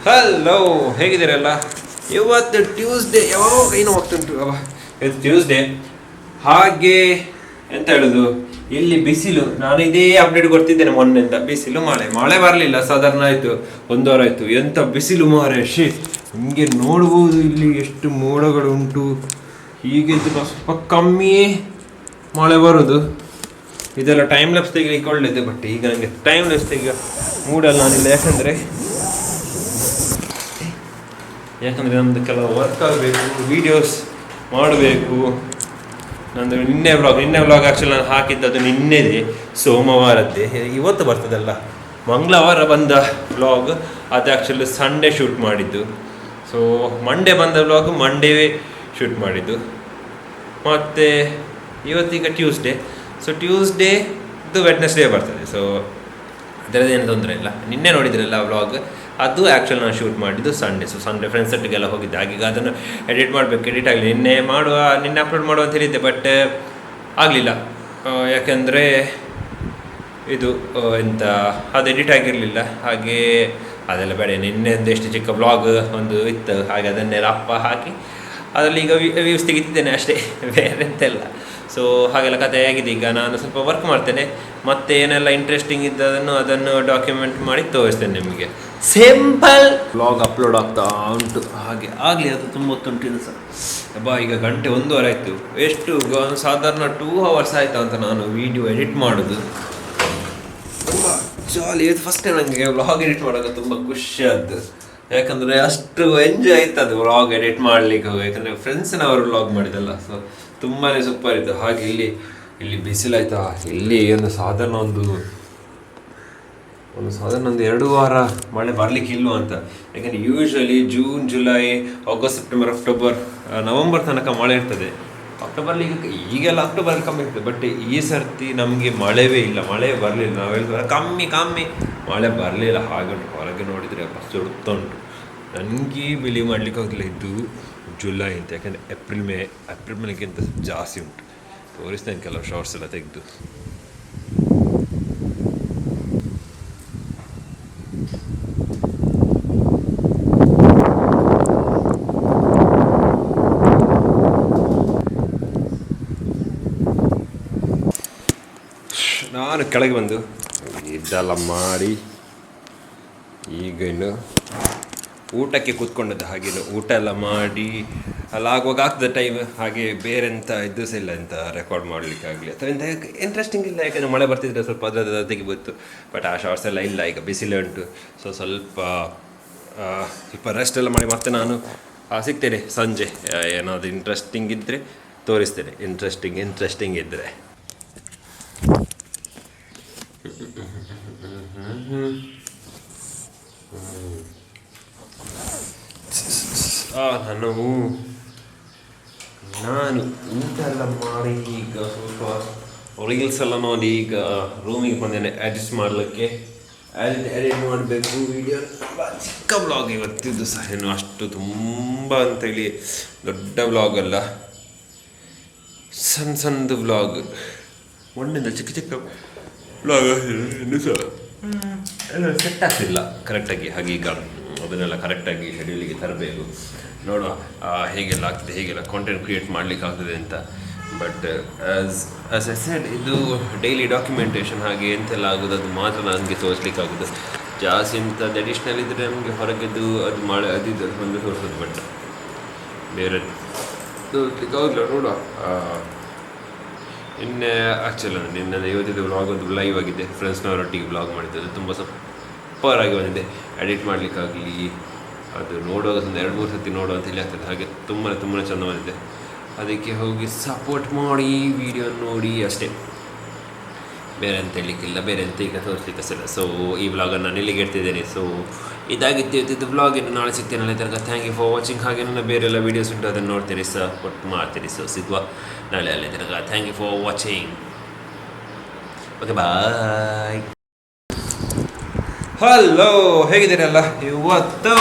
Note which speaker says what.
Speaker 1: Hello, ಹೇಗಿದ್ದೀರಲ್ಲ? ಇವತ್ತು Tuesday, ಯಾವಾಗ ಕೈನೋ ಹೋಗ್ತುಂಟು ಇದು ಟ್ಯೂಸ್ಡೇ. ಹಾಗೆ ಎಂತ ಹೇಳುದು, ಇಲ್ಲಿ ಬಿಸಿಲು. ನಾನು ಇದೇ ಅಪ್ಡೇಟ್ ಕೊಡ್ತಿದ್ದೇನೆ ಮೊನ್ನೆಯಿಂದ. ಬಿಸಿಲು, ಮಳೆ ಬರಲಿಲ್ಲ, ಸಾಧಾರಣ ಆಯಿತು, 1 ವಾರ ಆಯಿತು. ಎಂಥ ಬಿಸಿಲು ಮಾರೆ, ನಿಮಗೆ ನೋಡ್ಬೋದು ಇಲ್ಲಿ ಎಷ್ಟು ಮೋಡಗಳು ಉಂಟು. ಹೀಗೆ ಸ್ವಲ್ಪ ಕಮ್ಮಿ ಮಳೆ ಬರೋದು. ಇದೆಲ್ಲ ಟೈಮ್ ಲ್ಯಾಪ್ಸ್ ತೆಗಿಲಿಕ್ಕೆ ಒಳ್ಳೇದು, ಬಟ್ ಈಗ ನನಗೆ ಟೈಮ್ ಲ್ಯಾಪ್ಸ್ ತೆಗಿಯೋ ಮೂಡಲ್ಲ ನಾನಿಲ್ಲ. ಯಾಕಂದರೆ ನಮ್ಮದು ಕೆಲವು ವರ್ಕ್ ಆಗಬೇಕು, ವೀಡಿಯೋಸ್ ಮಾಡಬೇಕು. ನಂದು ನಿನ್ನೆ ವ್ಲಾಗ್ ಆ್ಯಕ್ಚುಲಿ ನಾನು ಹಾಕಿದ್ದದು ನಿನ್ನೆದೇ, ಸೋಮವಾರದ್ದೇ. ಇವತ್ತು ಬರ್ತದಲ್ಲ, ಮಂಗಳವಾರ ಬಂದ ವ್ಲಾಗ್ ಅದು ಆ್ಯಕ್ಚುಲಿ ಸಂಡೇ ಶೂಟ್ ಮಾಡಿದ್ದು. ಸೊ ಮಂಡೇ ಬಂದ ವ್ಲಾಗ್ ಮಂಡೇವೇ ಶೂಟ್ ಮಾಡಿದ್ದು. ಮತ್ತು ಇವತ್ತೀಗ ಟ್ಯೂಸ್ಡೇ. ಸೊ ಟ್ಯೂಸ್ಡೇದು ವೆಡ್ನೆಸ್ಡೇ ಬರ್ತದೆ. ಸೊ ಅದರದ್ದೇನು ತೊಂದರೆ ಇಲ್ಲ. ನಿನ್ನೆ ನೋಡಿದ್ರಲ್ಲ ವ್ಲಾಗ್, ಅದು ಆ್ಯಕ್ಚುಲಿ ನಾನು ಶೂಟ್ ಮಾಡಿದ್ದು ಸಂಡೇ. ಸೊ ಸಂಡೇ ಫ್ರೆಂಡ್ಸ್ ಸೆಟ್ಟಿಗೆಲ್ಲ ಹೋಗಿದ್ದೆ. ಹಾಗೀಗ ಅದನ್ನು ಎಡಿಟ್ ಮಾಡಬೇಕು, ಎಡಿಟ್ ಆಗಲಿ. ನಿನ್ನೆ ಅಪ್ಲೋಡ್ ಮಾಡುವ ಅಂತ ಹೇಳಿದ್ದೆ, ಬಟ್ ಆಗಲಿಲ್ಲ. ಯಾಕೆಂದರೆ ಇದು ಅದು ಎಡಿಟ್ ಆಗಿರಲಿಲ್ಲ. ಹಾಗೆ ಅದೆಲ್ಲ ಬೇಡ, ನಿನ್ನೆ ಎಷ್ಟು ಚಿಕ್ಕ ವ್ಲಾಗ್ ಒಂದು ಇತ್ತು, ಹಾಗೆ ಅದನ್ನೆಲ್ಲ ಹಾಕಿ ಅದರಲ್ಲಿ ಈಗ ವ್ಯೂಸ್ ತೆಗಿತಿದ್ದೇನೆ ಅಷ್ಟೇ, ಬೇರೆ ಎಂತೆಲ್ಲ. ಸೊ ಹಾಗೆಲ್ಲ ಕಥೆ ಆಗಿದೆ. ಈಗ ನಾನು ಸ್ವಲ್ಪ ವರ್ಕ್ ಮಾಡ್ತೇನೆ, ಮತ್ತು ಏನೆಲ್ಲ ಇಂಟ್ರೆಸ್ಟಿಂಗ್ ಇದ್ದದನ್ನು ಅದನ್ನು ಡಾಕ್ಯುಮೆಂಟ್ ಮಾಡಿ ತೋರಿಸ್ತೇನೆ ನಿಮಗೆ. ಸಿಂಪಲ್ ವ್ಲಾಗ್ ಅಪ್ಲೋಡ್ ಆಗ್ತಾ ಉಂಟು. ಹಾಗೆ ಆಗಲಿ, ಅದು ತುಂಬ ಹೊತ್ತುಂಟು ಇದು ಸರ್. ಈಗ 1 ವಾರ ಆಯಿತು. ಎಷ್ಟು ಸಾಧಾರಣ 2 hours ಆಯಿತು ಅಂತ ನಾನು ವೀಡಿಯೋ ಎಡಿಟ್ ಮಾಡೋದು. ತುಂಬ ಜಾಲಿ. ಇದು ಫಸ್ಟ್ ಟೈಮ್ ನನಗೆ ವ್ಲಾಗ್ ಎಡಿಟ್ ಮಾಡೋಕೆ ತುಂಬ ಖುಷಿಯಾದ್ದು. ಯಾಕಂದರೆ ಅಷ್ಟು ಎಂಜಾಯ್ ಆಯ್ತು ಅದು ವ್ಲಾಗ್ ಎಡಿಟ್ ಮಾಡಲಿಕ್ಕೆ. ಯಾಕಂದರೆ ಫ್ರೆಂಡ್ಸ್ನವರು ವ್ಲಾಗ್ ಮಾಡಿದಲ್ಲ, ಸೊ ತುಂಬಾ ಸೂಪರ್ ಇತ್ತು. ಹಾಗೆ ಇಲ್ಲಿ ಬಿಸಿಲಾಯ್ತಾ, ಇಲ್ಲಿ ಸಾಧಾರಣ ಒಂದು 2 ವಾರ ಮಳೆ ಬರಲಿಕ್ಕೆ ಇಲ್ವ ಅಂತ. ಯಾಕಂದರೆ usually June, July, August, September, October, November ತನಕ ಮಳೆ ಇರ್ತದೆ. ಅಕ್ಟೋಬರ್ಲಿ ಈಗೆಲ್ಲ ಅಕ್ಟೋಬರಲ್ಲಿ ಕಮ್ಮಿ ಇರ್ತದೆ, ಬಟ್ ಈ ಸರ್ತಿ ನಮಗೆ ಮಳೆವೇ ಇಲ್ಲ, ಮಳೆ ಬರಲಿಲ್ಲ. ನಾವು ಹೇಳ್ತಾರೆ ಕಮ್ಮಿ ಮಳೆ ಬರಲಿಲ್ಲ. ಹಾಗೆ ಹೊರಗೆ ನೋಡಿದರೆ ಬಸ್ ಉಡ್ತಾ ಉಂಟು. ನನಗೆ ಬಿಲೀವ್ ಮಾಡಲಿಕ್ಕೆ ಹೋಗಲಿಲ್ಲ ಇದು ಜುಲೈ ಅಂತ. ಯಾಕಂದರೆ ಏಪ್ರಿಲ್ ಮೇಲಿಗಿಂತ ಜಾಸ್ತಿ ಉಂಟು. ತೋರಿಸ್ತೇನೆ ಕೆಲವು ಶಾರ್ಟ್ಸ್ ಎಲ್ಲ ತೆಗೆದು. ನಾನು ಕೆಳಗೆ ಬಂದು ಇದೆಲ್ಲ ಮಾಡಿ ಈಗ ಇನ್ನು ಊಟಕ್ಕೆ ಕೂತ್ಕೊಂಡದ್ದು. ಹಾಗೆ ಊಟ ಎಲ್ಲ ಮಾಡಿ ಅಲ್ಲ ಆಗುವಾಗ ಆಗ್ತದೆ ಟೈಮ್. ಹಾಗೆ ಬೇರೆ ಎಂಥ ಇದು ಸಹ ಇಲ್ಲ, ಎಂಥ ರೆಕಾರ್ಡ್ ಮಾಡಲಿಕ್ಕಾಗಲಿ ಅಥವಾ ಎಂಥ ಇಂಟ್ರೆಸ್ಟಿಂಗ್ ಇಲ್ಲ. ಯಾಕಂದರೆ ಮಳೆ ಬರ್ತಿದ್ರೆ ಸ್ವಲ್ಪ ಅದರ ತೆಗಿಬೋದು, ಬಟ್ ಆ ಶಾರ್ಟ್ಸ್ ಎಲ್ಲ ಇಲ್ಲ. ಈಗ ಬಿಸಿಲೇ ಉಂಟು. ಸೊ ಸ್ವಲ್ಪ ರೆಸ್ಟ್ ಎಲ್ಲ ಮಾಡಿ ಮತ್ತೆ ನಾನು ಸಿಗ್ತೇನೆ ಸಂಜೆ. ಏನಾದರೂ ಇಂಟ್ರೆಸ್ಟಿಂಗ್ ಇದ್ದರೆ ತೋರಿಸ್ತೇನೆ, ಇಂಟ್ರೆಸ್ಟಿಂಗ್ ಇದ್ದರೆ. ನಾನು ಊಟ ಎಲ್ಲ ಮಾಡಿ ಈಗ ಸ್ವಲ್ಪ ರೀಲ್ಸ್ ಎಲ್ಲ ನೋಡಿ ಈಗ ರೂಮಿಗೆ ಬಂದೇನೆ ಅಡ್ಜಸ್ಟ್ ಮಾಡಲಿಕ್ಕೆ. ಎಡಿಟ್ ಮಾಡಬೇಕು ವೀಡಿಯೋ. ಚಿಕ್ಕ ವ್ಲಾಗ್ ಇವತ್ತಿದ್ದು ಸಹ, ಏನು ಅಷ್ಟು ತುಂಬ ಅಂತೇಳಿ ದೊಡ್ಡ ವ್ಲಾಗ್ ಅಲ್ಲ, ಸಣ್ಣದು ವ್ಲಾಗ್. ಮೊನ್ನೆಯಿಂದ ಚಿಕ್ಕ ವ್ಲಾಗ್ ಇನ್ನೂ ಸಹ ಎಲ್ಲ ಸೆಟ್ ಆಗ್ತಿಲ್ಲ ಕರೆಕ್ಟಾಗಿ. ಹಾಗೆ ಈಗ ಅದನ್ನೆಲ್ಲ ಕರೆಕ್ಟಾಗಿ ಶೆಡ್ಯೂಲಿಗೆ ತರಬೇಕು. ನೋಡುವ ಹೇಗೆಲ್ಲ ಆಗ್ತದೆ, ಹೇಗೆಲ್ಲ ಕಾಂಟೆಂಟ್ ಕ್ರಿಯೇಟ್ ಮಾಡಲಿಕ್ಕೆ ಆಗ್ತದೆ ಅಂತ. ಬಟ್ ಆಸ್ ಎ ಸೆಡ್, ಇದು ಡೈಲಿ ಡಾಕ್ಯುಮೆಂಟೇಷನ್. ಹಾಗೆ ಎಂತೆಲ್ಲ ಆಗೋದು ಅದು ಮಾತ್ರ ನನಗೆ ತೋರಿಸ್ಲಿಕ್ಕಾಗೋದು. ಜಾಸ್ತಿ ಇಂಥದ್ದು ಅಡಿಷ್ನಲ್ ಇದ್ದರೆ ನಮಗೆ ಹೊರಗೆದ್ದು ಅದು ಮಳೆ ಅದಿದ್ದು ಬಂದು ತೋರಿಸೋದು, ಬಟ್ ಬೇರೆ ತೋರಿಸ್ಲಿಕ್ಕೆ ಆಗೋದಿಲ್ಲ. ನೋಡುವ. ನಿನ್ನೆ ಆ್ಯಕ್ಚುಲಿ ನಿನ್ನೆ ಇವತ್ತಿದ್ದು ವ್ಲಾಗ್ ಒಂದು ಲೈವ್ ಆಗಿದೆ, ಫ್ರೆಂಡ್ಸ್ನವರೊಟ್ಟಿಗೆ ವ್ಲಾಗ್ ಮಾಡಿದ್ದು. ತುಂಬ ಸೂಪರಾಗಿ ಬಂದಿದೆ. ಎಡಿಟ್ ಮಾಡಲಿಕ್ಕಾಗಲಿ ಅದು ನೋಡುವಾಗ ಒಂದು 2-3 ಸತಿ ನೋಡುವ ಅಂತ ಹೇಳಿ ಆಗ್ತದೆ. ಹಾಗೆ ತುಂಬಾ ಚೆಂದ ಬಂದಿದೆ. ಅದಕ್ಕೆ ಹೋಗಿ ಸಪೋರ್ಟ್ ಮಾಡಿ, ವಿಡಿಯೋ ನೋಡಿ ಅಷ್ಟೇ, ಬೇರೆ ಅಂತ ಹೇಳಲಿಕ್ಕಿಲ್ಲ, ಬೇರೆ ಅಂತ ಈಗ ತೋರಿಸ್ಲಿಕ್ಕೆ ಸಿಲ್ಲ. ಸೊ ಈ ವ್ಲಾಗನ್ನು ನಾನು ಇಲ್ಲಿಗೆ ಇಡ್ತಿದ್ದೇನೆ. ಸೊ ಇದಾಗಿತ್ತು ಇವತ್ತಿದ್ದು ವ್ಲಾಗ್. ಇನ್ನು ನಾಳೆ ಸಿಗ್ತೇನೆ ಅಲ್ಲೇ ತನಕ. Thank you for watching. ಹಾಗೆ ನನ್ನ ಬೇರೆಲ್ಲ ವೀಡಿಯೋಸ್ ಉಂಟು, ಅದನ್ನು ನೋಡ್ತೀರಿ, ಸಪೋರ್ಟ್ ಮಾಡ್ತೀರಿ. ಸೊ ಸಿಗುವ ನಾಳೆ ಅಲ್ಲೇ ತನಕ. Thank you for watching. Okay, bye. Hello, ಹೇಗಿದ್ದೀರಲ್ಲ? ಇವತ್ತು